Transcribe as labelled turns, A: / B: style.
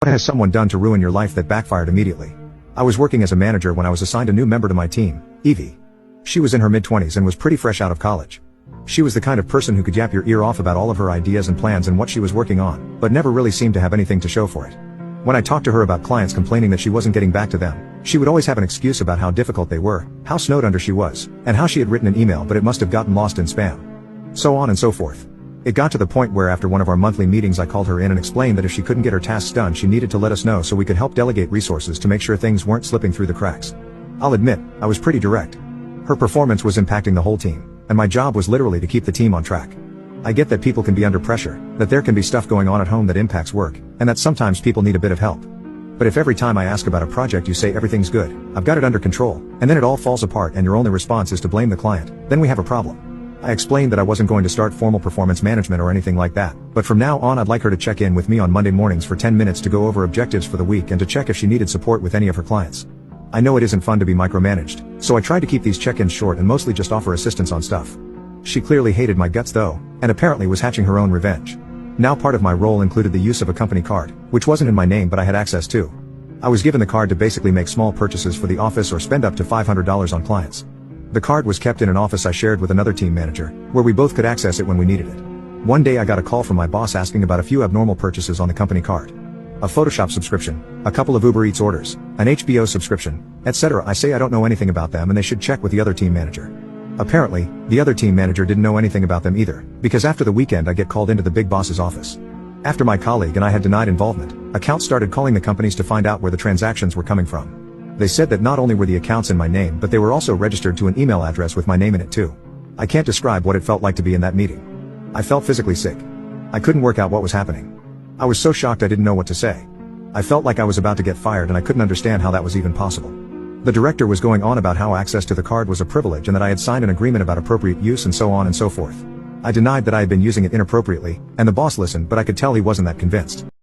A: What has someone done to ruin your life that backfired immediately? I was working as a manager when I was assigned a new member to my team, Evie. She was in her mid-20s and was pretty fresh out of college. She was the kind of person who could yap your ear off about all of her ideas and plans and what she was working on, but never really seemed to have anything to show for it. When I talked to her about clients complaining that she wasn't getting back to them, she would always have an excuse about how difficult they were, how snowed under she was, and how she had written an email but it must have gotten lost in spam. So on and so forth. It got to the point where after one of our monthly meetings I called her in and explained that if she couldn't get her tasks done she needed to let us know so we could help delegate resources to make sure things weren't slipping through the cracks. I'll admit, I was pretty direct. Her performance was impacting the whole team, and my job was literally to keep the team on track. I get that people can be under pressure, that there can be stuff going on at home that impacts work, and that sometimes people need a bit of help. But if every time I ask about a project you say everything's good, I've got it under control, and then it all falls apart and your only response is to blame the client, then we have a problem. I explained that I wasn't going to start formal performance management or anything like that, but from now on I'd like her to check in with me on Monday mornings for 10 minutes to go over objectives for the week and to check if she needed support with any of her clients. I know it isn't fun to be micromanaged, so I tried to keep these check-ins short and mostly just offer assistance on stuff. She clearly hated my guts though, and apparently was hatching her own revenge. Now part of my role included the use of a company card, which wasn't in my name but I had access to. I was given the card to basically make small purchases for the office or spend up to $500 on clients. The card was kept in an office I shared with another team manager, where we both could access it when we needed it. One day I got a call from my boss asking about a few abnormal purchases on the company card. A Photoshop subscription, a couple of Uber Eats orders, an HBO subscription, etc. I say I don't know anything about them and they should check with the other team manager. Apparently, the other team manager didn't know anything about them either, because after the weekend I get called into the big boss's office. After my colleague and I had denied involvement, accounts started calling the companies to find out where the transactions were coming from. They said that not only were the accounts in my name but they were also registered to an email address with my name in it too. I can't describe what it felt like to be in that meeting. I felt physically sick. I couldn't work out what was happening. I was so shocked I didn't know what to say. I felt like I was about to get fired and I couldn't understand how that was even possible. The director was going on about how access to the card was a privilege and that I had signed an agreement about appropriate use and so on and so forth. I denied that I had been using it inappropriately, and the boss listened but I could tell he wasn't that convinced.